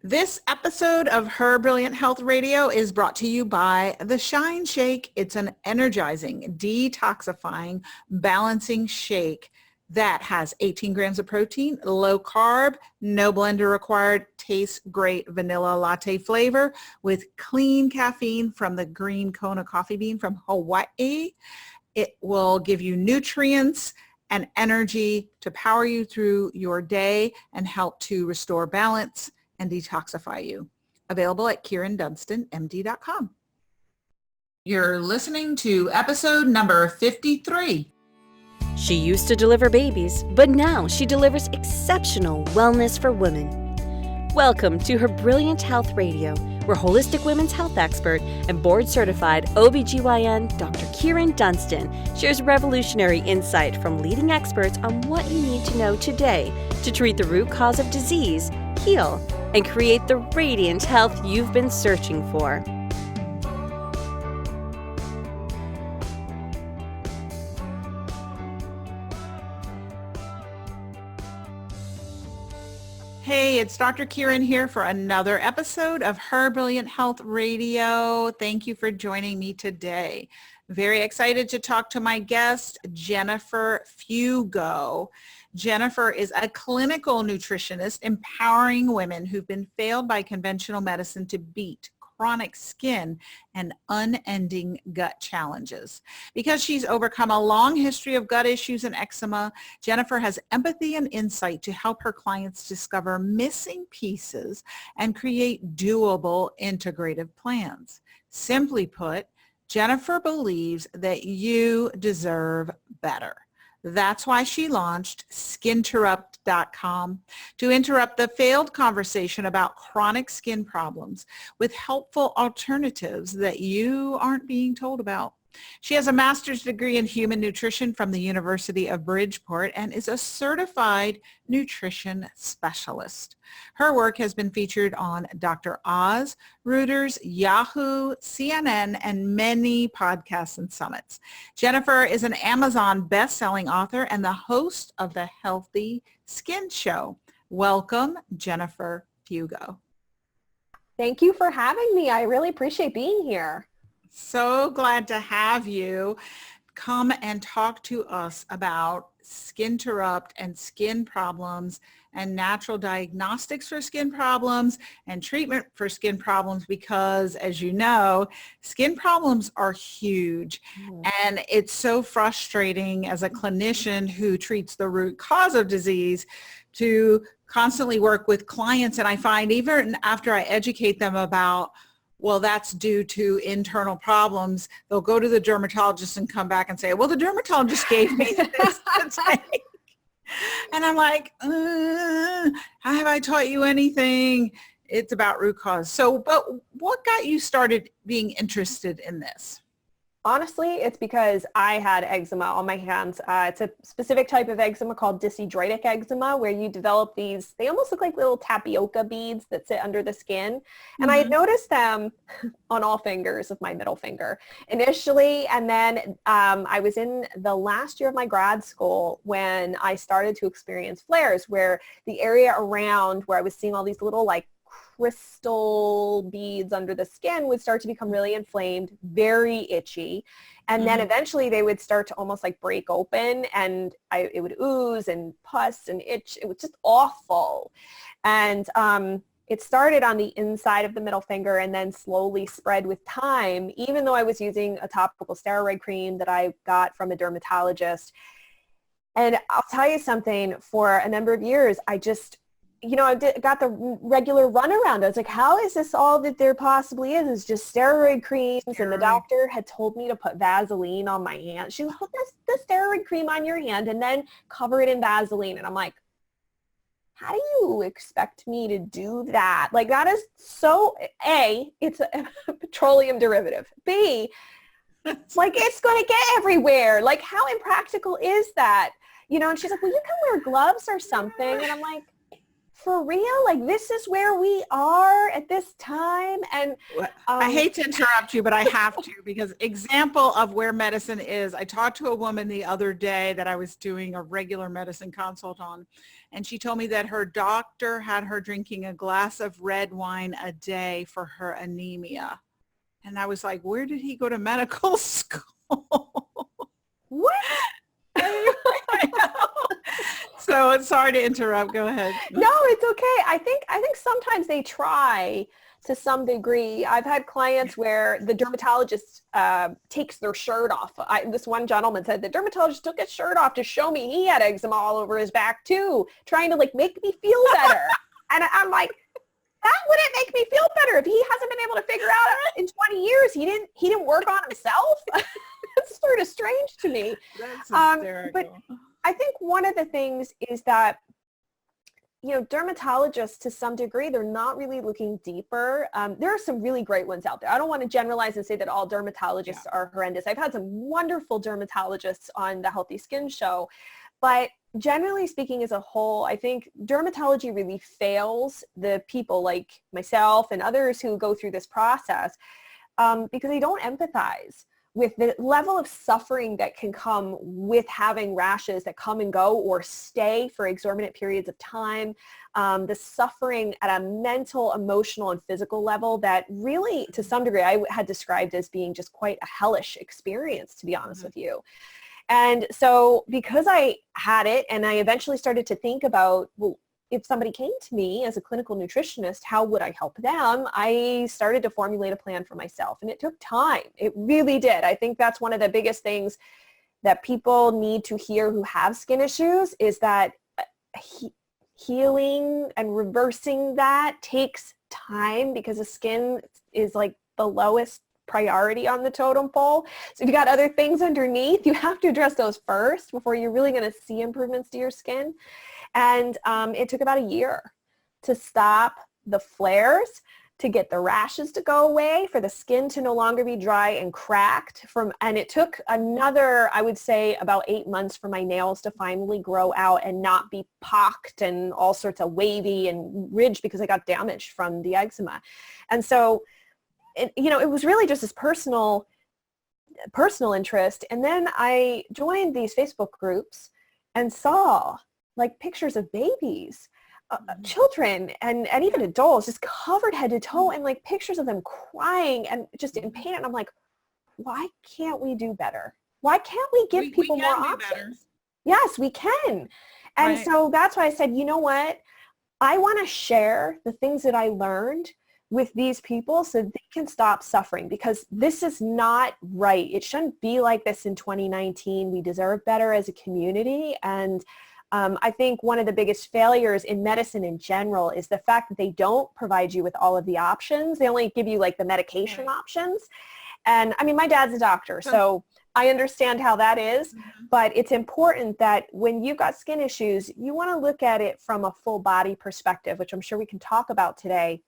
This episode of Her Brilliant Health Radio is brought to you by the Shine Shake. It's an energizing, detoxifying, balancing shake that has 18 grams of protein, low carb, no blender required, tastes great vanilla latte flavor with clean caffeine from the green Kona coffee bean from Hawaii. It will give you nutrients and energy to power you through your day and help to restore balance and detoxify you. Available at KieranDunstanMD.com. You're listening to episode number 53. She used to deliver babies, but now she delivers exceptional wellness for women. Welcome to Her Brilliant Health Radio, where holistic women's health expert and board-certified OBGYN Dr. Kieran Dunstan shares revolutionary insight from leading experts on what you need to know today to treat the root cause of disease, heal, and create the radiant health you've been searching for. Hey, it's Dr. Kieran here for another episode of Her Brilliant Health Radio. Thank you for joining me today. Very excited to talk to my guest, Jennifer Fugo. Jennifer is a clinical nutritionist empowering women who've been failed by conventional medicine to beat chronic skin and unending gut challenges. Because she's overcome a long history of gut issues and eczema, Jennifer has empathy and insight to help her clients discover missing pieces and create doable integrative plans. Simply put, Jennifer believes that you deserve better. That's why she launched Skinterrupt.com to interrupt the failed conversation about chronic skin problems with helpful alternatives that you aren't being told about. She has a master's degree in human nutrition from the University of Bridgeport and is a certified nutrition specialist. Her work has been featured on Dr. Oz, Reuters, Yahoo, CNN, and many podcasts and summits. Jennifer is an Amazon best-selling author and the host of the Healthy Skin Show. Welcome, Jennifer Fugo. Thank you for having me. I really appreciate being here. So glad to have you come and talk to us about Skinterrupt and skin problems and natural diagnostics for skin problems and treatment for skin problems because, as you know, skin problems are huge. And it's so frustrating as a clinician who treats the root cause of disease to constantly work with clients. And I find even after I educate them about, well, that's due to internal problems, they'll go to the dermatologist and come back and say, well, the dermatologist gave me this to take. And I'm like, have I taught you anything? It's about root cause. So, but what got you started being interested in this? Honestly, it's because I had eczema on my hands. It's a specific type of eczema called dyshidrotic eczema where you develop these, they almost look like little tapioca beads that sit under the skin. And I had noticed them on all fingers of my middle finger initially. And then I was in the last year of my grad school when I started to experience flares where the area around where I was seeing all these little like crystal beads under the skin would start to become really inflamed, very itchy. And then eventually they would start to almost like break open and it would ooze and pus and itch. It was just awful. And it started on the inside of the middle finger and then slowly spread with time, even though I was using a topical steroid cream that I got from a dermatologist. And I'll tell you something, for a number of years, I just I got the regular runaround. I was like, how is this all that there possibly is? It's just steroid creams. And the doctor had told me to put Vaseline on my hand. She was like, put the steroid cream on your hand and then cover it in Vaseline. And I'm like, how do you expect me to do that? Like, that is so, A, it's a petroleum derivative. B, like, it's going to get everywhere. Like, how impractical is that? And she's like, well, you can wear gloves or something. And I'm like, for real? Like, this is where we are at this time? And I hate to interrupt you, but I have to, because example of where medicine is. I talked to a woman the other day that I was doing a regular medicine consult on, and she told me that her doctor had her drinking a glass of red wine a day for her anemia. And I was like, where did he go to medical school? what? So sorry to interrupt. Go ahead. No, it's okay. I think sometimes they try to some degree. I've had clients where the dermatologist takes their shirt off. This one gentleman said the dermatologist took his shirt off to show me he had eczema all over his back too, trying to like make me feel better. And I'm like, that wouldn't make me feel better if he hasn't been able to figure out in 20 years he didn't work on himself. It's sort of strange to me. That's hysterical. But I think one of the things is that, you know, dermatologists to some degree, they're not really looking deeper. There are some really great ones out there. I don't want to generalize and say that all dermatologists are horrendous. I've had some wonderful dermatologists on the Healthy Skin Show, but generally speaking as a whole, I think dermatology really fails the people like myself and others who go through this process because they don't empathize with the level of suffering that can come with having rashes that come and go or stay for exorbitant periods of time, the suffering at a mental, emotional, and physical level that really, to some degree, I had described as being just quite a hellish experience, to be honest with you. And so because I had it and I eventually started to think about, well, if somebody came to me as a clinical nutritionist, how would I help them? I started to formulate a plan for myself, and it took time. It really did. I think that's one of the biggest things that people need to hear who have skin issues is that healing and reversing that takes time because the skin is like the lowest priority on the totem pole. So if you got other things underneath, you have to address those first before you're really going to see improvements to your skin. And it took about a year to stop the flares, to get the rashes to go away, for the skin to no longer be dry and cracked. And it took another, I would say, about 8 months for my nails to finally grow out and not be pocked and all sorts of wavy and ridged because I got damaged from the eczema. And so, it was really just this personal interest. And then I joined these Facebook groups and saw like pictures of babies, children, and even adults just covered head to toe, and like pictures of them crying and just in pain. And I'm like, why can't we do better? Why can't we give people more options? Yes, we can. And so that's why I said, you know what? I want to share the things that I learned with these people so they can stop suffering, because this is not right. It shouldn't be like this in 2019. We deserve better as a community. And I think one of the biggest failures in medicine in general is the fact that they don't provide you with all of the options. They only give you like the medication options. And I mean, my dad's a doctor, so I understand how that is, but it's important that when you've got skin issues, you want to look at it from a full body perspective, which I'm sure we can talk about today,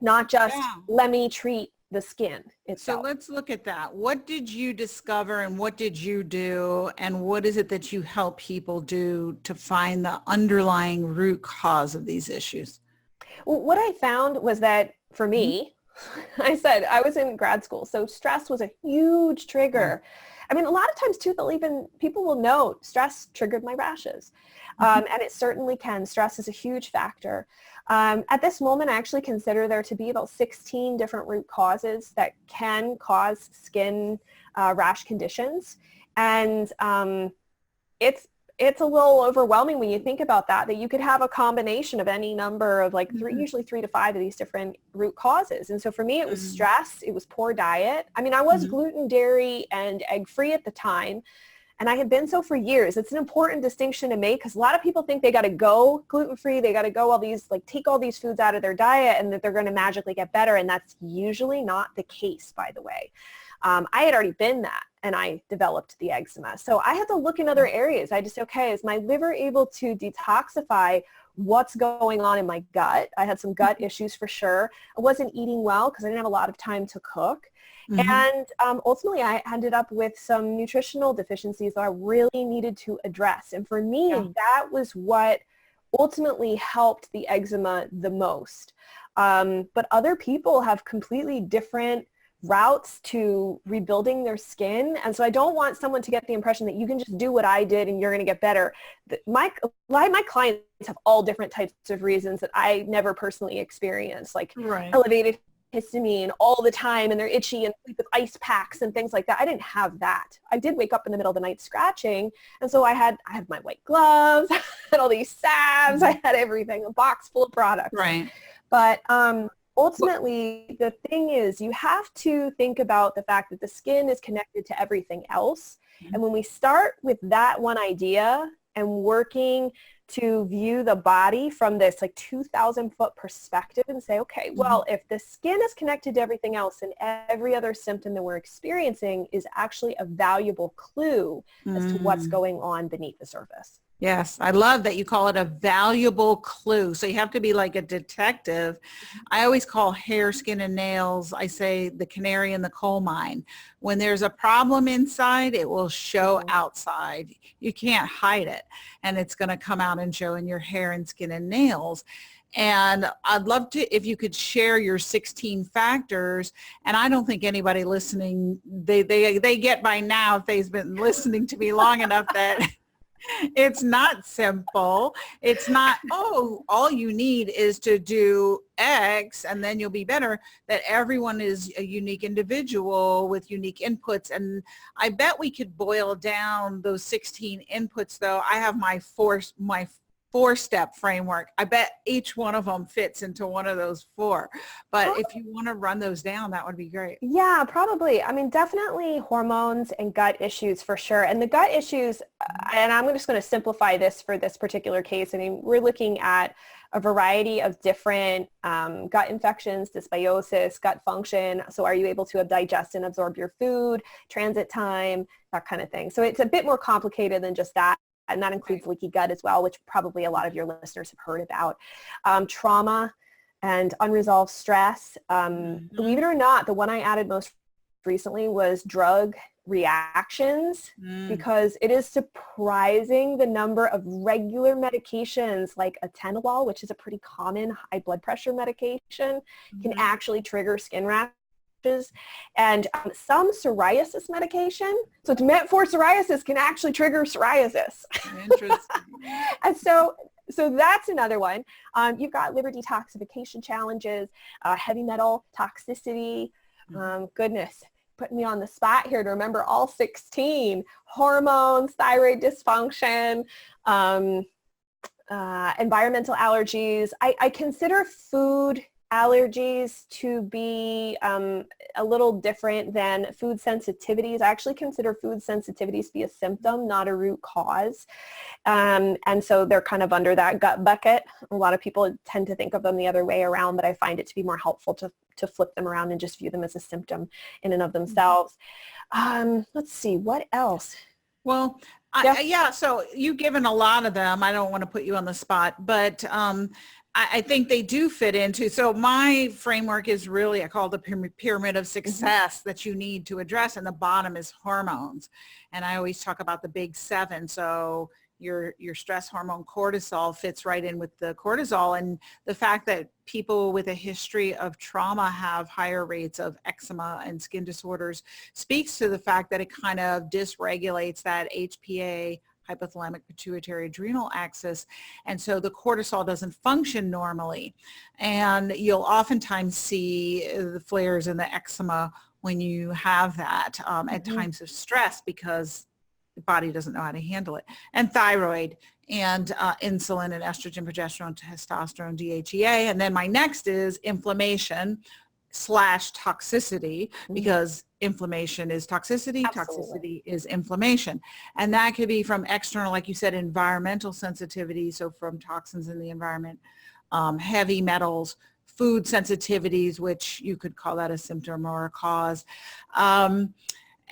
not just let me treat the skin itself. So let's look at that. What did you discover and what did you do, and what is it that you help people do to find the underlying root cause of these issues? Well, what I found was that for me, I said I was in grad school, so stress was a huge trigger. I mean, a lot of times too, people will note stress triggered my rashes. And it certainly can. Stress is a huge factor. At this moment, I actually consider there to be about 16 different root causes that can cause skin rash conditions. And it's a little overwhelming when you think about that you could have a combination of any number of like usually 3 to 5 of these different root causes. And so for me, it was stress. It was poor diet. I mean, I was gluten, dairy, and egg-free at the time. And I have been so for years. It's an important distinction to make because a lot of people think they got to go gluten-free. They got to go take all these foods out of their diet and that they're going to magically get better. And that's usually not the case, by the way. I had already been that and I developed the eczema. So I had to look in other areas. I just, is my liver able to detoxify what's going on in my gut? I had some gut issues for sure. I wasn't eating well because I didn't have a lot of time to cook. And ultimately, I ended up with some nutritional deficiencies that I really needed to address. And for me, that was what ultimately helped the eczema the most. But other people have completely different routes to rebuilding their skin. And so I don't want someone to get the impression that you can just do what I did and you're going to get better. A lot of my clients have all different types of reasons that I never personally experienced, like elevated histamine all the time and they're itchy and sleep with ice packs and things like that. I didn't have that. I did wake up in the middle of the night scratching. And so I had my white gloves, I had all these salves, I had everything, a box full of products. Right. But ultimately, the thing is, you have to think about the fact that the skin is connected to everything else. And when we start with that one idea and working to view the body from this like 2,000-foot perspective and say, okay, well, if the skin is connected to everything else and every other symptom that we're experiencing is actually a valuable clue as to what's going on beneath the surface. Yes, I love that you call it a valuable clue. So you have to be like a detective. I always call hair, skin, and nails, I say the canary in the coal mine. When there's a problem inside, it will show outside. You can't hide it. And it's going to come out and show in your hair and skin and nails. And I'd love to, if you could share your 16 factors. And I don't think anybody listening, they get by now, if they've been listening to me long enough, that it's not simple. It's not, oh, all you need is to do X and then you'll be better. That everyone is a unique individual with unique inputs. And I bet we could boil down those 16 inputs, though. I have my four-step framework. I bet each one of them fits into one of those four. But if you want to run those down, that would be great. Yeah, probably. I mean, definitely hormones and gut issues for sure. And the gut issues, and I'm just going to simplify this for this particular case. I mean, we're looking at a variety of different gut infections, dysbiosis, gut function. So are you able to digest and absorb your food, transit time, that kind of thing. So it's a bit more complicated than just that. And that includes leaky gut as well, which probably a lot of your listeners have heard about. Trauma and unresolved stress. Believe it or not, the one I added most recently was drug reactions, because it is surprising the number of regular medications like atenolol, which is a pretty common high blood pressure medication, can actually trigger skin rashes. And some psoriasis medication, so it's meant for psoriasis, can actually trigger psoriasis. Interesting. And so that's another one. You've got liver detoxification challenges, heavy metal toxicity. Goodness, putting me on the spot here to remember all 16. Hormones, thyroid dysfunction, environmental allergies. I consider food allergies to be a little different than food sensitivities. I actually consider food sensitivities to be a symptom, not a root cause. And so they're kind of under that gut bucket. A lot of people tend to think of them the other way around, but I find it to be more helpful to flip them around and just view them as a symptom in and of themselves. Let's see, what else? Well, so you've given a lot of them. I don't want to put you on the spot, but I think they do fit into, so my framework is really, I call it the pyramid of success that you need to address, and the bottom is hormones. And I always talk about the big seven. So your stress hormone cortisol fits right in with the cortisol, and the fact that people with a history of trauma have higher rates of eczema and skin disorders speaks to the fact that it kind of dysregulates that HPA, hypothalamic pituitary adrenal axis, and so the cortisol doesn't function normally, and you'll oftentimes see the flares in the eczema when you have that at times of stress, because the body doesn't know how to handle it. And thyroid and insulin and estrogen, progesterone, testosterone, DHEA. And then my next is inflammation / toxicity, because inflammation is toxicity, toxicity is inflammation. And that could be from external, like you said, environmental sensitivity, so from toxins in the environment, heavy metals, food sensitivities, which you could call that a symptom or a cause,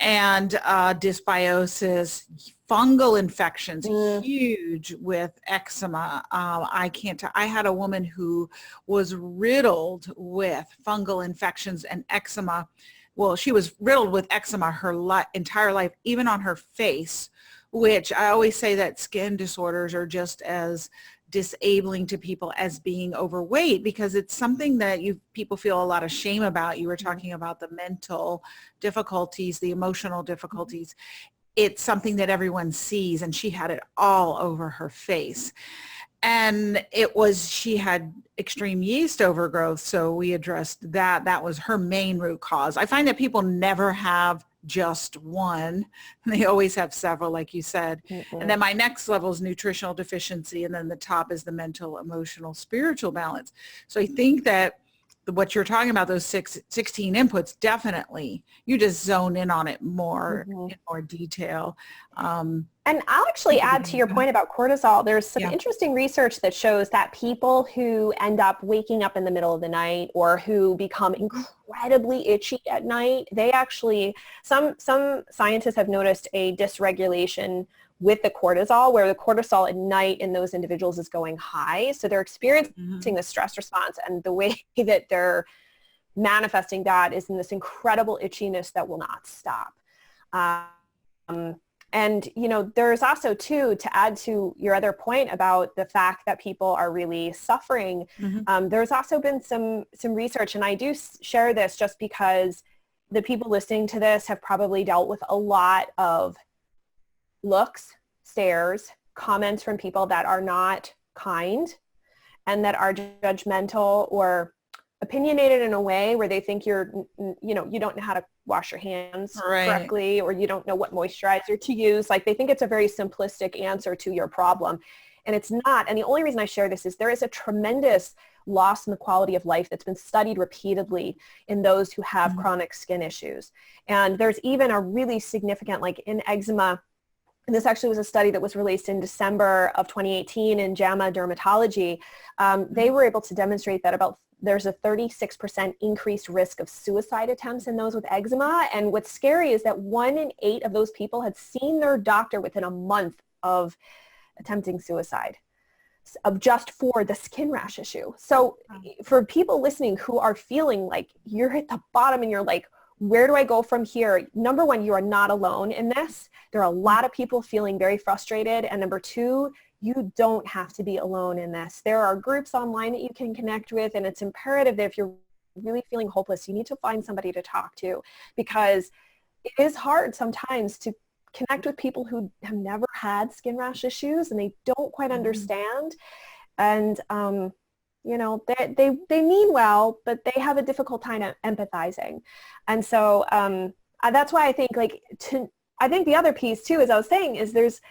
and dysbiosis, fungal infections, huge with eczema. I had a woman who was riddled with fungal infections and eczema. Well, she was riddled with eczema her entire life, even on her face, which I always say that skin disorders are just as disabling to people as being overweight, because it's something that people feel a lot of shame about. You were talking about the mental difficulties, the emotional difficulties. It's something that everyone sees, and she had it all over her face. And she had extreme yeast overgrowth. So we addressed that. That was her main root cause. I find that people never have just one. They always have several, like you said. Mm-hmm. And then my next level is nutritional deficiency. And then the top is the mental, emotional, spiritual balance. So I think that what you're talking about, those 16 inputs, definitely, you just zone in on it more, in more detail. And I'll actually add to your point about cortisol. There's some interesting research that shows that people who end up waking up in the middle of the night or who become incredibly itchy at night, they actually, some scientists have noticed a dysregulation with the cortisol, where the cortisol at night in those individuals is going high. So they're experiencing the stress response, and the way that they're manifesting that is in this incredible itchiness that will not stop. And, there's also, too, to add to your other point about the fact that people are really suffering, there's also been some research, and I do share this just because the people listening to this have probably dealt with a lot of looks, stares, comments from people that are not kind and that are judgmental or opinionated in a way where they think you don't know how to wash your hands correctly, or you don't know what moisturizer to use. Like, they think it's a very simplistic answer to your problem, and it's not. And the only reason I share this is there is a tremendous loss in the quality of life that's been studied repeatedly in those who have chronic skin issues. And there's even a really significant, like in eczema, and this actually was a study that was released in December of 2018 in JAMA Dermatology. They were able to demonstrate that there's a 36% increased risk of suicide attempts in those with eczema. And what's scary is that 1 in 8 of those people had seen their doctor within a month of attempting suicide, just for the skin rash issue. So for people listening who are feeling like you're at the bottom and you're like, where do I go from here? Number one, you are not alone in this. There are a lot of people feeling very frustrated. And number two, you don't have to be alone in this. There are groups online that you can connect with, and it's imperative that if you're really feeling hopeless, you need to find somebody to talk to, because it is hard sometimes to connect with people who have never had skin rash issues and they don't quite understand. And, they mean well, but they have a difficult time empathizing. And so that's why I think I think the other piece too, as I was saying, is there's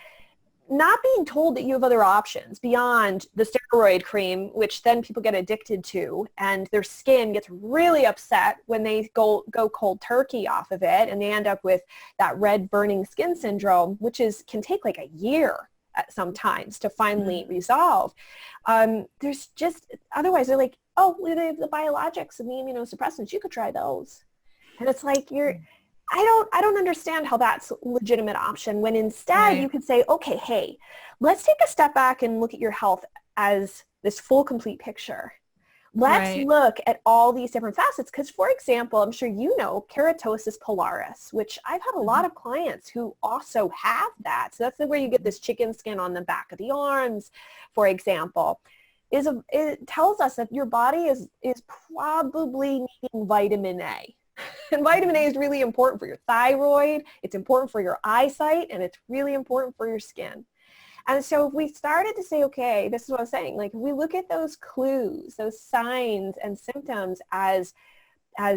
not being told that you have other options beyond the steroid cream, which then people get addicted to, and their skin gets really upset when they go cold turkey off of it, and they end up with that red burning skin syndrome, which can take like a year sometimes to finally resolve. There's just, otherwise they're like, oh, they have the biologics and the immunosuppressants, you could try those. And it's like, I don't understand how that's a legitimate option, when instead you could say, okay, hey, let's take a step back and look at your health as this full, complete picture. Let's look at all these different facets. Because, for example, I'm sure you know keratosis pilaris, which I've had a lot of clients who also have that. So that's where you get this chicken skin on the back of the arms, for example. It tells us that your body is probably needing vitamin A. And vitamin A is really important for your thyroid, it's important for your eyesight, and it's really important for your skin. And so if we started to say, okay, this is what I was saying, like, if we look at those clues, those signs and symptoms as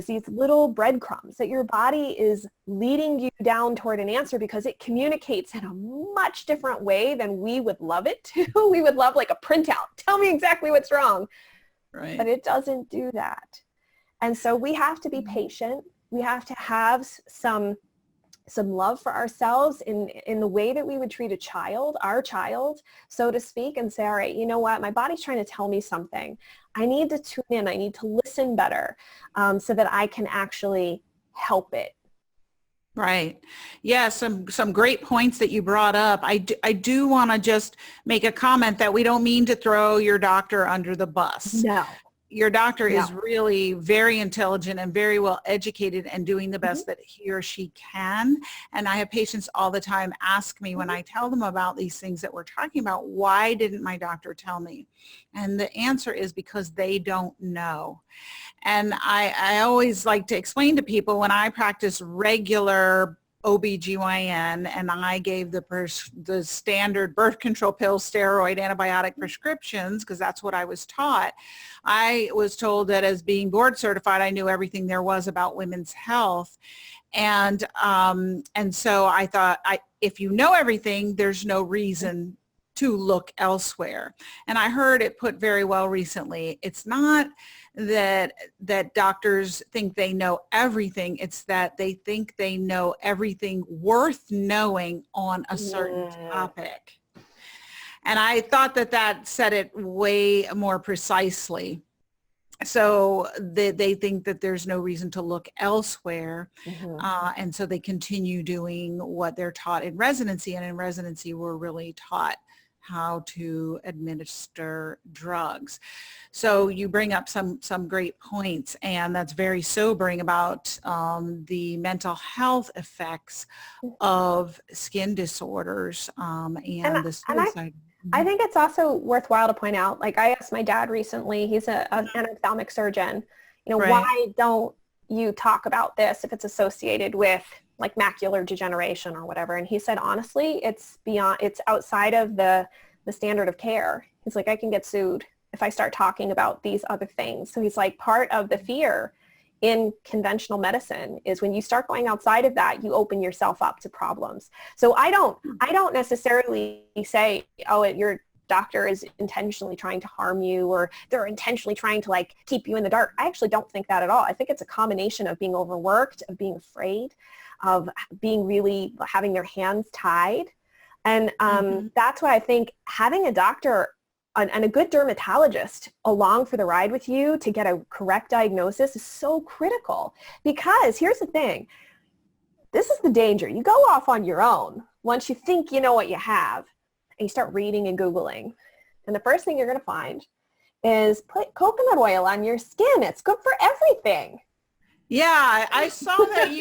these little breadcrumbs that your body is leading you down toward an answer, because it communicates in a much different way than we would love it to. We would love like a printout. Tell me exactly what's wrong. Right. But it doesn't do that. And so we have to be patient. We have to have some love for ourselves in the way that we would treat our child, so to speak, and say, all right, you know what? My body's trying to tell me something. I need to tune in. I need to listen better so that I can actually help it. Right. Yeah, some great points that you brought up. I do want to just make a comment that we don't mean to throw your doctor under the bus. No. your doctor Yeah. is really very intelligent and very well educated and doing the best that he or she can. And I have patients all the time ask me when I tell them about these things that we're talking about, why didn't my doctor tell me? And the answer is because they don't know. And I always like to explain to people, when I practice regular OBGYN and I gave the standard birth control pill, steroid, antibiotic prescriptions, because that's what I was taught, I was told that as being board certified, I knew everything there was about women's health. And so I thought, if you know everything, there's no reason to look elsewhere. And I heard it put very well recently. It's not that doctors think they know everything. It's that they think they know everything worth knowing on a certain topic. And I thought that said it way more precisely. So they think that there's no reason to look elsewhere. And so they continue doing what they're taught in residency. And in residency, we're really taught how to administer drugs. So you bring up some great points, and that's very sobering about the mental health effects of skin disorders and the suicide. I think it's also worthwhile to point out, like I asked my dad recently, he's an ophthalmic surgeon, why don't you talk about this if it's associated with like macular degeneration or whatever? And he said, honestly, it's outside of the standard of care. He's like, I can get sued if I start talking about these other things. So he's like, part of the fear in conventional medicine is when you start going outside of that, you open yourself up to problems. So I don't necessarily say, oh, your doctor is intentionally trying to harm you, or they're intentionally trying to like keep you in the dark. I actually don't think that at all. I think it's a combination of being overworked, of being afraid, of being really having their hands tied. And that's why I think having a doctor and a good dermatologist along for the ride with you to get a correct diagnosis is so critical. Because here's the thing, this is the danger. You go off on your own once you think you know what you have, and you start reading and Googling. And the first thing you're going to find is put coconut oil on your skin. It's good for everything. Yeah, I saw that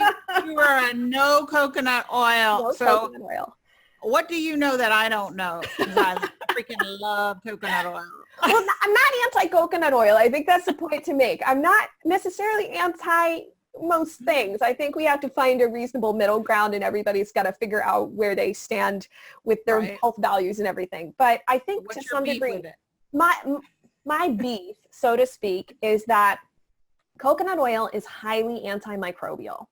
you were a no coconut oil. No coconut oil. What do you know that I don't know? Because I freaking love coconut oil. Well, I'm not anti-coconut oil. I think that's the point to make. I'm not necessarily anti most things. I think we have to find a reasonable middle ground, and everybody's got to figure out where they stand with their health values and everything. But I think to some degree, my beef, so to speak, is that coconut oil is highly antimicrobial.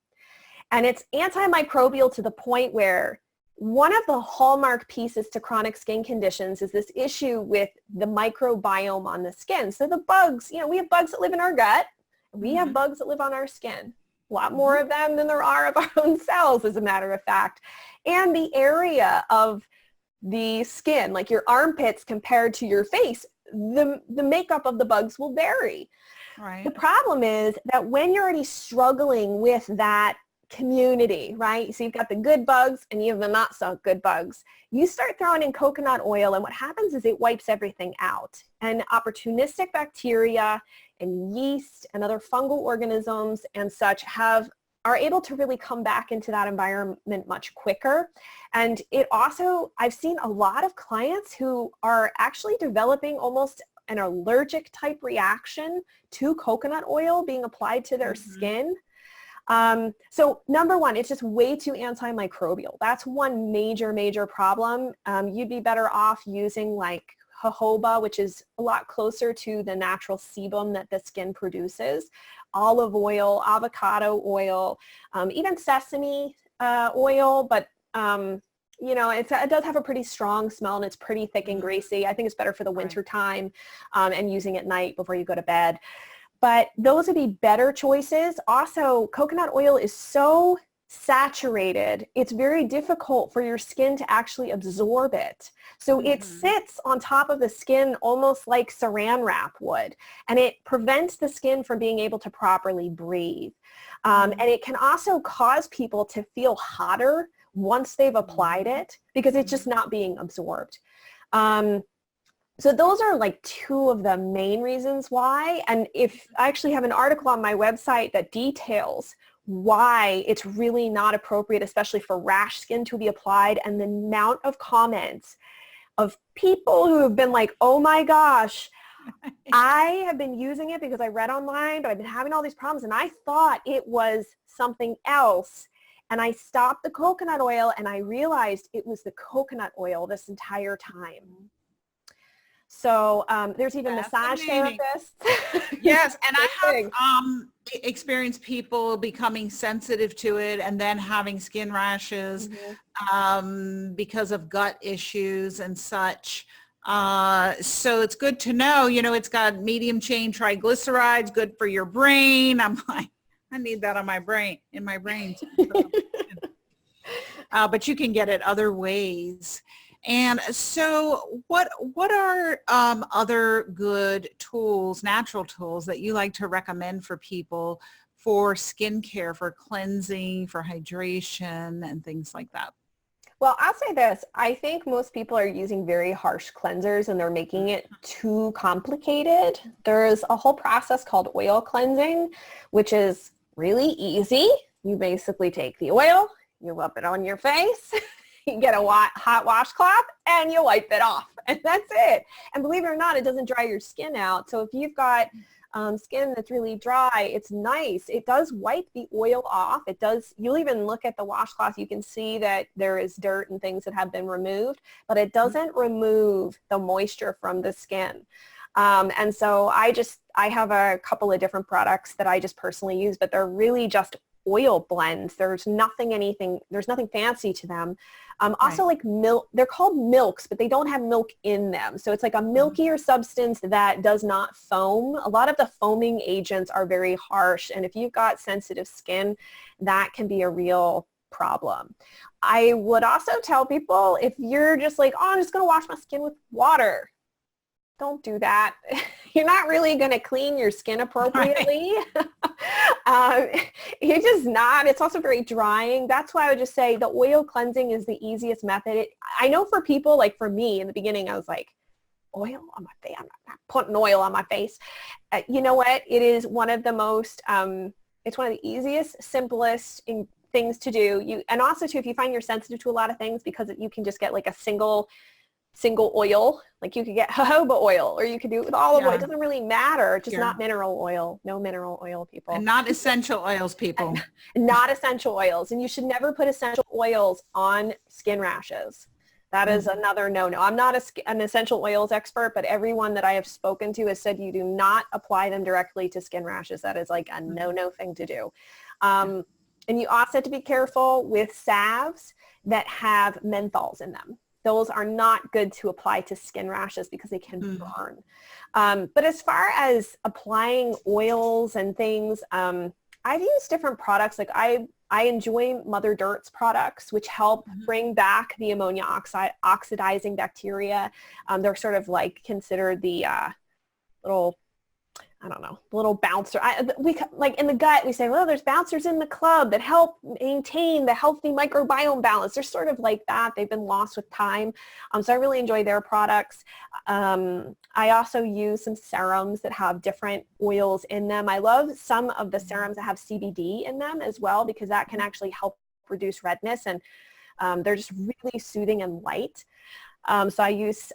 And it's antimicrobial to the point where one of the hallmark pieces to chronic skin conditions is this issue with the microbiome on the skin. So the bugs, we have bugs that live in our gut. We have bugs that live on our skin. A lot more of them than there are of our own cells, as a matter of fact. And the area of the skin, like your armpits compared to your face, the makeup of the bugs will vary. Right. The problem is that when you're already struggling with that community, right? So you've got the good bugs and you have the not so good bugs. You start throwing in coconut oil, and what happens is it wipes everything out. And opportunistic bacteria and yeast and other fungal organisms and such are able to really come back into that environment much quicker. And it also, I've seen a lot of clients who are actually developing almost an allergic type reaction to coconut oil being applied to their skin. So number one, it's just way too antimicrobial. That's one major problem. You'd be better off using like jojoba, which is a lot closer to the natural sebum that the skin produces, olive oil, avocado oil, even sesame oil, but it does have a pretty strong smell, and it's pretty thick and greasy. I think it's better for the winter time and using at night before you go to bed. But those would be better choices. Also, coconut oil is so saturated, it's very difficult for your skin to actually absorb it. So it sits on top of the skin almost like saran wrap would, and it prevents the skin from being able to properly breathe. And it can also cause people to feel hotter once they've applied it because it's just not being absorbed. So those are like two of the main reasons why. And if I actually have an article on my website that details why it's really not appropriate, especially for rash skin, to be applied, and the amount of comments of people who have been like, oh my gosh, I have been using it because I read online, but I've been having all these problems and I thought it was something else. And I stopped the coconut oil and I realized it was the coconut oil this entire time. So there's even massage therapists. Yes, and I have experienced people becoming sensitive to it and then having skin rashes because of gut issues and such. So it's good to know, it's got medium chain triglycerides, good for your brain. I'm like, I need that in my brain. But you can get it other ways. And so what are other good tools, natural tools that you like to recommend for people for skincare, for cleansing, for hydration and things like that? Well, I'll say this. I think most people are using very harsh cleansers and they're making it too complicated. There's a whole process called oil cleansing, which is really easy. You basically take the oil, you rub it on your face, you get a hot washcloth and you wipe it off, and that's it. And believe it or not, it doesn't dry your skin out. So if you've got skin that's really dry, it's nice. It does wipe the oil off. It does. You'll even look at the washcloth. You can see that there is dirt and things that have been removed, but it doesn't remove the moisture from the skin. And so I have a couple of different products that I just personally use, but they're really just oil blends. There's nothing fancy to them. Also like milk, they're called milks, but they don't have milk in them. So it's like a milkier substance that does not foam. A lot of the foaming agents are very harsh. And if you've got sensitive skin, that can be a real problem. I would also tell people, if you're just like, oh, I'm just going to wash my skin with water, don't do that. You're not really going to clean your skin appropriately. You're just not. It's also very drying. That's why I would just say the oil cleansing is the easiest method. I know for people, like for me in the beginning, I was like, oil on my face? I'm not putting oil on my face. You know what? It is one of the most, it's one of the easiest, simplest things to do. And also too, if you find you're sensitive to a lot of things, because you can just get like a single oil, like you could get jojoba oil, or you could do it with olive oil. It doesn't really matter. Just not mineral oil. No mineral oil, people. And not essential oils, people. Not essential oils. And you should never put essential oils on skin rashes. That is another no-no. I'm not an essential oils expert, but everyone that I have spoken to has said you do not apply them directly to skin rashes. That is like a no-no thing to do. And you also have to be careful with salves that have menthols in them. Those are not good to apply to skin rashes because they can burn. But as far as applying oils and things, I've used different products. Like I enjoy Mother Dirt's products, which help bring back the ammonia oxidizing bacteria. They're sort of like considered the little bouncer. We like in the gut, we say, well, there's bouncers in the club that help maintain the healthy microbiome balance. They're sort of like that. They've been lost with time. So I really enjoy their products. I also use some serums that have different oils in them. I love some of the serums that have CBD in them as well, because that can actually help reduce redness, and they're just really soothing and light. So I use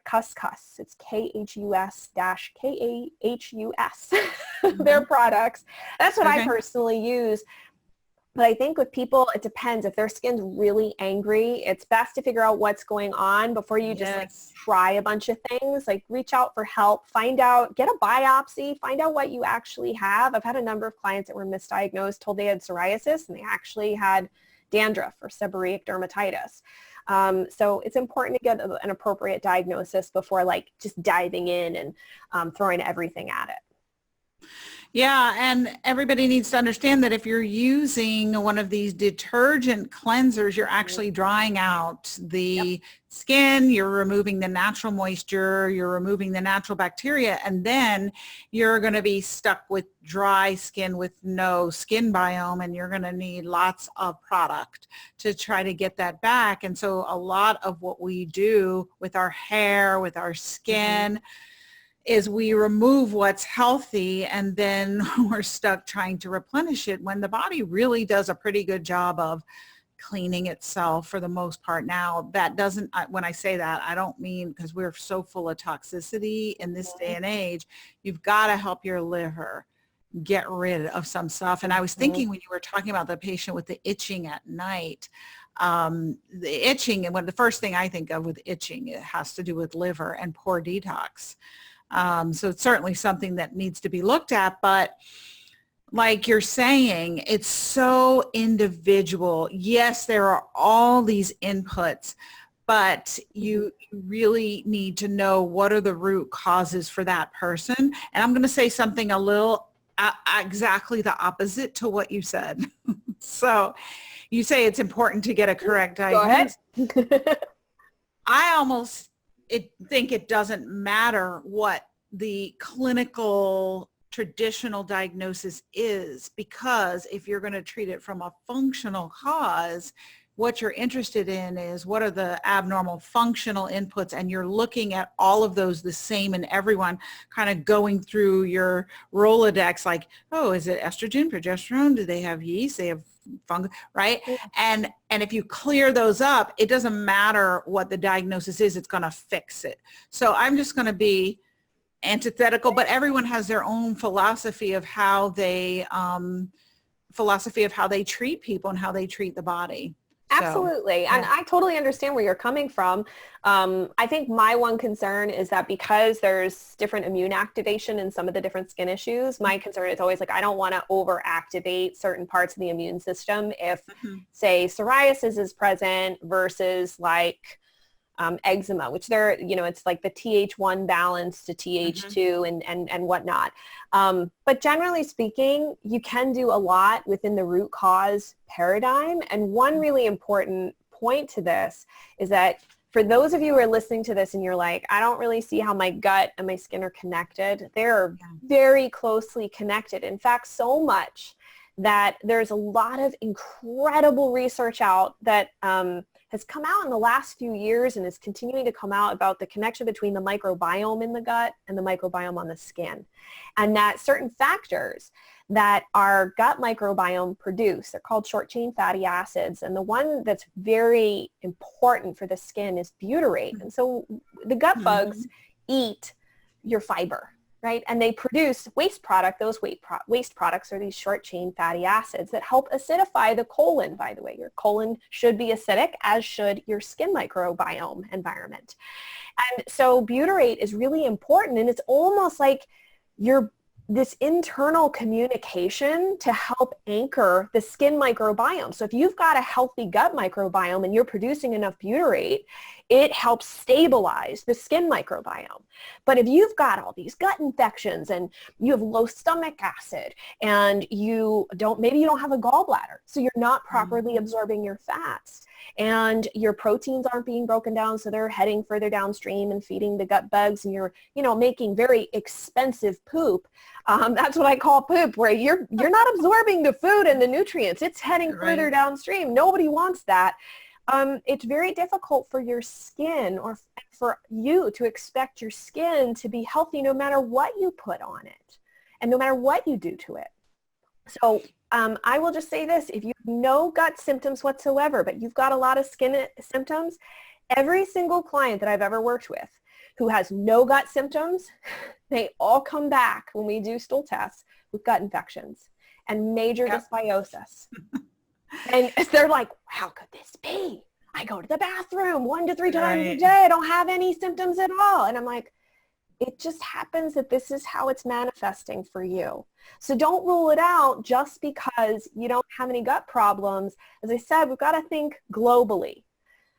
Cuscus. It's KHUS-KAHUS, their products. That's what I personally use. But I think with people, it depends. If their skin's really angry, it's best to figure out what's going on before you just like try a bunch of things. Like reach out for help, find out, get a biopsy, find out what you actually have. I've had a number of clients that were misdiagnosed, told they had psoriasis, and they actually had dandruff or seborrheic dermatitis. So it's important to get an appropriate diagnosis before like just diving in and throwing everything at it. Yeah, and everybody needs to understand that if you're using one of these detergent cleansers, you're actually drying out Yep. the skin, you're removing the natural moisture, you're removing the natural bacteria, and then you're going to be stuck with dry skin with no skin biome, and you're going to need lots of product to try to get that back. And so a lot of what we do with our hair, with our skin, is we remove what's healthy and then we're stuck trying to replenish it when the body really does a pretty good job of cleaning itself for the most part. Now, that doesn't, when I say that, I don't mean because we're so full of toxicity in this day and age, you've got to help your liver get rid of some stuff. And I was thinking when you were talking about the patient with the itching at night, the itching, and when the first thing I think of with itching, it has to do with liver and poor detox. So it's certainly something that needs to be looked at, but like you're saying, it's so individual. Yes, there are all these inputs, but you really need to know what are the root causes for that person. And I'm going to say something a little exactly the opposite to what you said. So you say it's important to get a correct diagnosis. Go ahead. I almost think it doesn't matter what the clinical traditional diagnosis is, because if you're going to treat it from a functional cause, what you're interested in is what are the abnormal functional inputs, and you're looking at all of those the same in everyone, kind of going through your Rolodex like, oh, is it estrogen, progesterone? Do they have yeast? They have fungus, right? And if you clear those up, it doesn't matter what the diagnosis is, it's going to fix it. So I'm just going to be antithetical, but everyone has their own philosophy of how they treat people and how they treat the body. Absolutely. And I totally understand where you're coming from. I think my one concern is that because there's different immune activation in some of the different skin issues, my concern is always like, I don't want to overactivate certain parts of the immune system if, say, psoriasis is present versus like eczema, which it's like the Th1 balance to Th2 and whatnot. But generally speaking, you can do a lot within the root cause paradigm. And one really important point to this is that for those of you who are listening to this and you're like, I don't really see how my gut and my skin are connected, they're very closely connected. In fact, so much that there's a lot of incredible research out that has come out in the last few years and is continuing to come out about the connection between the microbiome in the gut and the microbiome on the skin. And that certain factors that our gut microbiome produce, they're called short-chain fatty acids. And the one that's very important for the skin is butyrate. And so the gut bugs eat your fiber, right? And they produce waste product. Those waste products are these short-chain fatty acids that help acidify the colon, by the way. Your colon should be acidic, as should your skin microbiome environment. And so butyrate is really important, and it's almost like this internal communication to help anchor the skin microbiome. So if you've got a healthy gut microbiome and you're producing enough butyrate, it helps stabilize the skin microbiome. But if you've got all these gut infections and you have low stomach acid and maybe you don't have a gallbladder, so you're not properly absorbing your fats, and your proteins aren't being broken down, so they're heading further downstream and feeding the gut bugs, and you're making very expensive poop. That's what I call poop, where you're not absorbing the food and the nutrients. It's heading further downstream. Nobody wants that. It's very difficult for your skin or for you to expect your skin to be healthy no matter what you put on it and no matter what you do to it. So I will just say this: if you have no gut symptoms whatsoever, but you've got a lot of skin symptoms, every single client that I've ever worked with who has no gut symptoms, they all come back when we do stool tests with gut infections and major dysbiosis. And they're like, how could this be? I go to the bathroom 1 to 3 times a day. I don't have any symptoms at all. And I'm like, it just happens that this is how it's manifesting for you. So don't rule it out just because you don't have any gut problems. As I said, we've got to think globally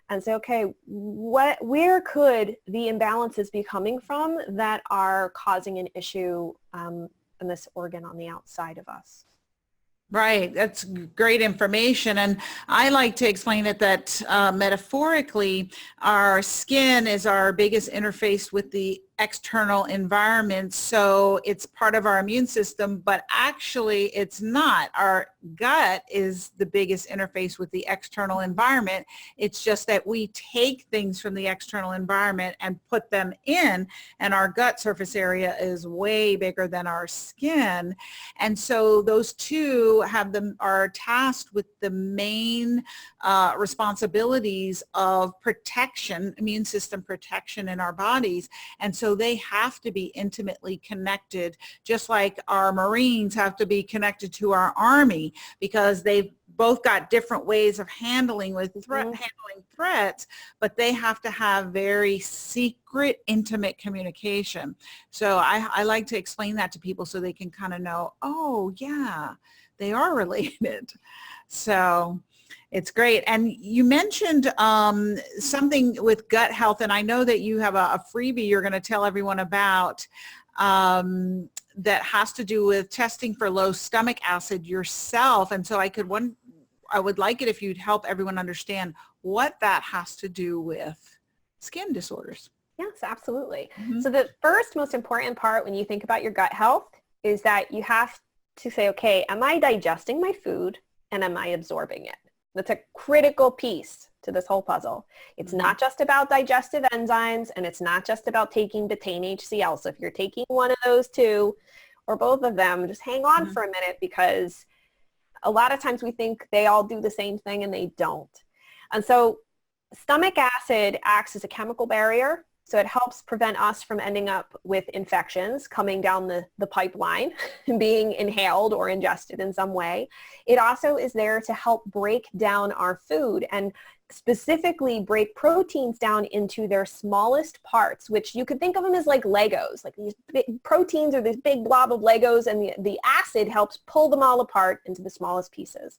and say, okay, where could the imbalances be coming from that are causing an issue and this organ on the outside of us. Right. That's great information. And I like to explain it that metaphorically, our skin is our biggest interface with the external environment. So it's part of our immune system, but actually it's not. Our gut is the biggest interface with the external environment. It's just that we take things from the external environment and put them in, and our gut surface area is way bigger than our skin. And so those two are tasked with the main responsibilities of protection, immune system protection in our bodies. And so they have to be intimately connected, just like our Marines have to be connected to our Army, because they've both got different ways of handling threats, but they have to have very secret, intimate communication. So I like to explain that to people so they can kind of know, oh yeah, they are related. So it's great. And you mentioned something with gut health, and I know that you have a freebie you're going to tell everyone about that has to do with testing for low stomach acid yourself. And so I would like it if you'd help everyone understand what that has to do with skin disorders. Yes, absolutely. Mm-hmm. So the first most important part when you think about your gut health is that you have to say, okay, am I digesting my food and am I absorbing it? That's a critical piece to this whole puzzle. It's not just about digestive enzymes, and it's not just about taking betaine HCl. So if you're taking one of those two or both of them, just hang on for a minute, because a lot of times we think they all do the same thing and they don't. And so stomach acid acts as a chemical barrier. So it helps prevent us from ending up with infections coming down the pipeline and being inhaled or ingested in some way. It also is there to help break down our food, and specifically break proteins down into their smallest parts, which you could think of them as like Legos. Like these big proteins are this big blob of Legos, and the acid helps pull them all apart into the smallest pieces.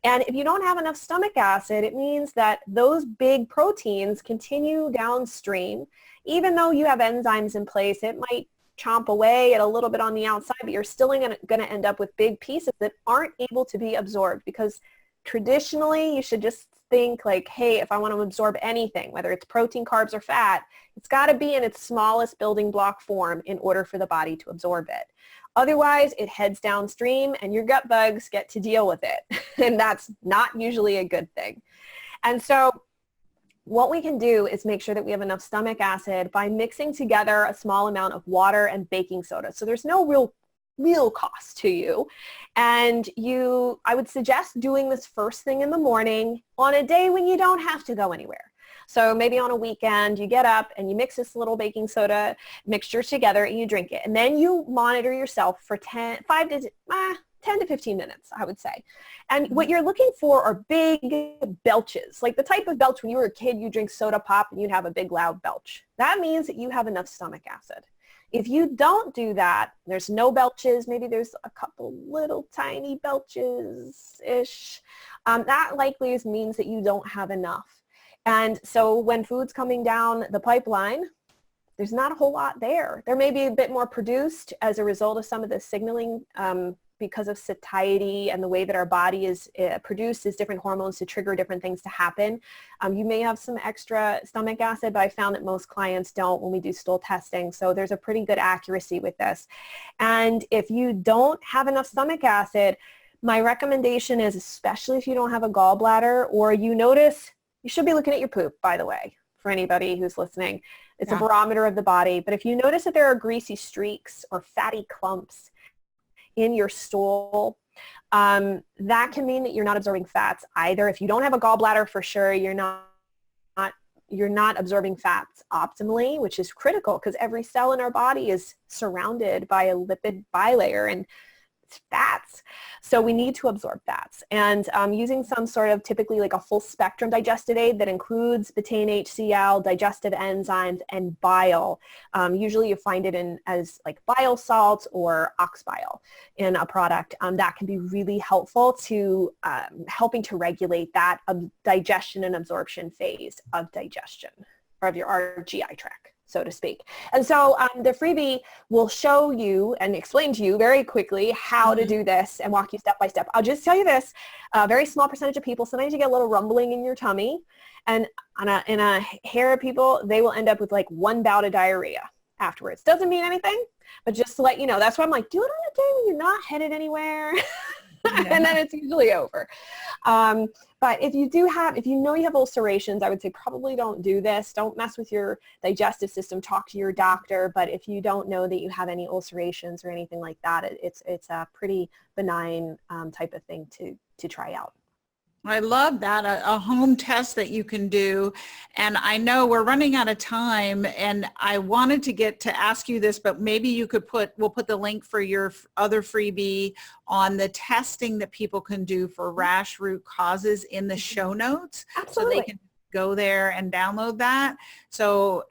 And if you don't have enough stomach acid, it means that those big proteins continue downstream. Even though you have enzymes in place, it might chomp away at a little bit on the outside, but you're still going to end up with big pieces that aren't able to be absorbed, because traditionally you should just think like, hey, if I want to absorb anything, whether it's protein, carbs, or fat, it's got to be in its smallest building block form in order for the body to absorb it. Otherwise, it heads downstream and your gut bugs get to deal with it. And that's not usually a good thing. And so what we can do is make sure that we have enough stomach acid by mixing together a small amount of water and baking soda. So there's no real cost to you. And I would suggest doing this first thing in the morning on a day when you don't have to go anywhere. So maybe on a weekend, you get up and you mix this little baking soda mixture together and you drink it. And then you monitor yourself for 10 to 15 minutes, I would say. And what you're looking for are big belches, like the type of belch when you were a kid, you drink soda pop and you'd have a big loud belch. That means that you have enough stomach acid. If you don't do that, there's no belches, maybe there's a couple little tiny belches-ish, that likely means that you don't have enough. And so when food's coming down the pipeline, there's not a whole lot there. There may be a bit more produced as a result of some of the signaling because of satiety and the way that our body is produces different hormones to trigger different things to happen. You may have some extra stomach acid, but I found that most clients don't when we do stool testing. So there's a pretty good accuracy with this. And if you don't have enough stomach acid, my recommendation is, especially if you don't have a gallbladder or you notice, you should be looking at your poop, by the way, for anybody who's listening. It's a barometer of the body. But if you notice that there are greasy streaks or fatty clumps in your stool, that can mean that you're not absorbing fats either. If you don't have a gallbladder, for sure, you're not absorbing fats optimally, which is critical because every cell in our body is surrounded by a lipid bilayer, and it's fats. So we need to absorb fats. And using some sort of typically like a full spectrum digestive aid that includes betaine HCl, digestive enzymes, and bile. Usually you find it as like bile salts or ox bile in a product. That can be really helpful to helping to regulate that digestion and absorption phase of digestion or of our GI tract. so to speak. And so the freebie will show you and explain to you very quickly how to do this and walk you step by step. I'll just tell you this, a very small percentage of people, sometimes you get a little rumbling in your tummy, and in a hair of people, they will end up with like one bout of diarrhea afterwards. Doesn't mean anything, but just to let you know, that's why I'm like, do it on a day when you're not headed anywhere. And then it's usually over. But if you know you have ulcerations, I would say probably don't do this. Don't mess with your digestive system. Talk to your doctor. But if you don't know that you have any ulcerations or anything like that, it's a pretty benign type of thing to try out. I love that, a home test that you can do. And I know we're running out of time, and I wanted to get to ask you this, but maybe you could we'll put the link for your other freebie on the testing that people can do for rash root causes in the show notes. Absolutely. So they can go there and download that. So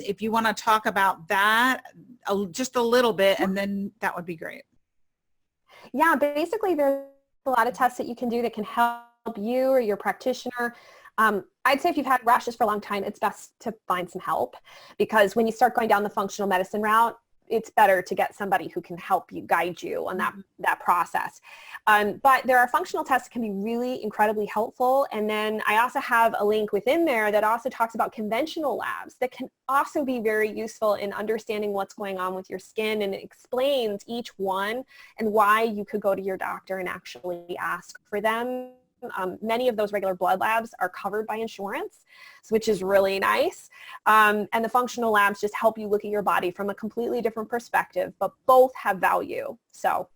if you want to talk about that just a little bit, and then that would be great. Yeah, basically there's a lot of tests that you can do that can help you or your practitioner. I'd say if you've had rashes for a long time, it's best to find some help, because when you start going down the functional medicine route, it's better to get somebody who can help you, guide you on that process. But there are functional tests that can be really incredibly helpful. And then I also have a link within there that also talks about conventional labs that can also be very useful in understanding what's going on with your skin, and it explains each one and why you could go to your doctor and actually ask for them. Many of those regular blood labs are covered by insurance, which is really nice. And the functional labs just help you look at your body from a completely different perspective, but both have value. So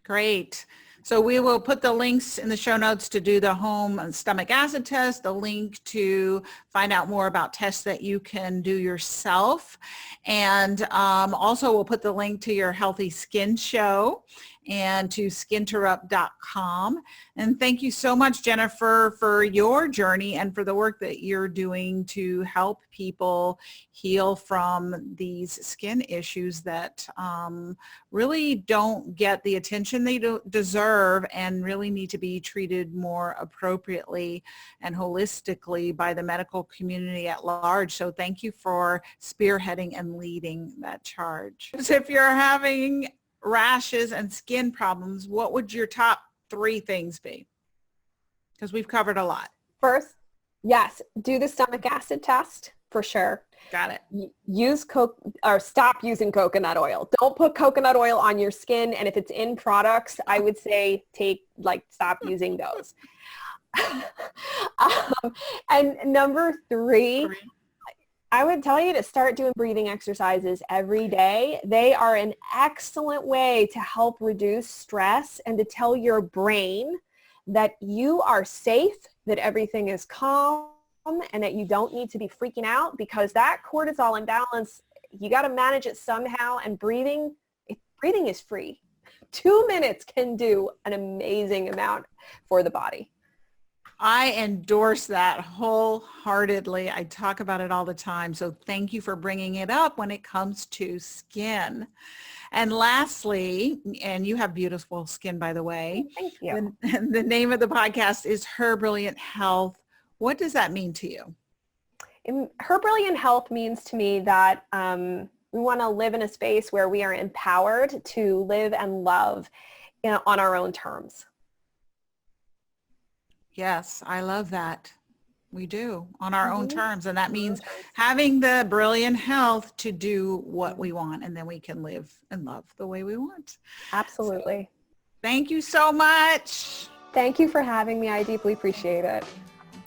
great. So we will put the links in the show notes to do the home stomach acid test, the link to find out more about tests that you can do yourself. And also we'll put the link to your Healthy Skin Show and to skinterrupt.com. And thank you so much, Jennifer, for your journey and for the work that you're doing to help people heal from these skin issues that really don't get the attention they deserve and really need to be treated more appropriately and holistically by the medical community at large. So thank you for spearheading and leading that charge. So if you're having rashes and skin problems, what would your top 3 things be? Because we've covered a lot. First, yes, do the stomach acid test for sure. Got it. Use stop using coconut oil. Don't put coconut oil on your skin. And if it's in products, I would say stop using those. And number 3, I would tell you to start doing breathing exercises every day. They are an excellent way to help reduce stress and to tell your brain that you are safe, that everything is calm, and that you don't need to be freaking out, because that cortisol imbalance, you got to manage it somehow. And breathing is free. 2 minutes can do an amazing amount for the body. I endorse that wholeheartedly. I talk about it all the time. So thank you for bringing it up when it comes to skin. And lastly, and you have beautiful skin, by the way. Thank you. The name of the podcast is Her Brilliant Health. What does that mean to you? Her Brilliant Health means to me that we want to live in a space where we are empowered to live and love on our own terms. Yes, I love that. We do, on our own terms. And that means having the brilliant health to do what we want, and then we can live and love the way we want. Absolutely. So, thank you so much. Thank you for having me. I deeply appreciate it.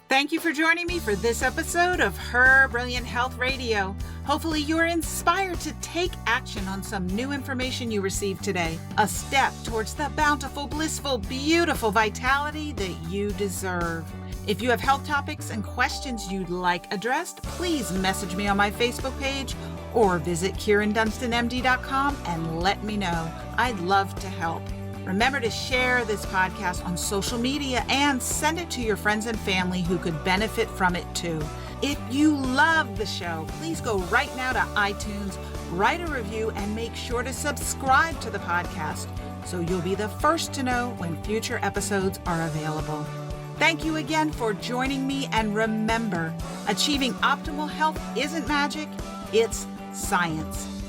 Thank you for joining me for this episode of Her Brilliant Health Radio. Hopefully you are inspired to take action on some new information you received today. A step towards the bountiful, blissful, beautiful vitality that you deserve. If you have health topics and questions you'd like addressed, please message me on my Facebook page or visit KieranDunstonMD.com and let me know. I'd love to help. Remember to share this podcast on social media and send it to your friends and family who could benefit from it too. If you love the show, please go right now to iTunes, write a review, and make sure to subscribe to the podcast so you'll be the first to know when future episodes are available. Thank you again for joining me, and remember, achieving optimal health isn't magic, it's science.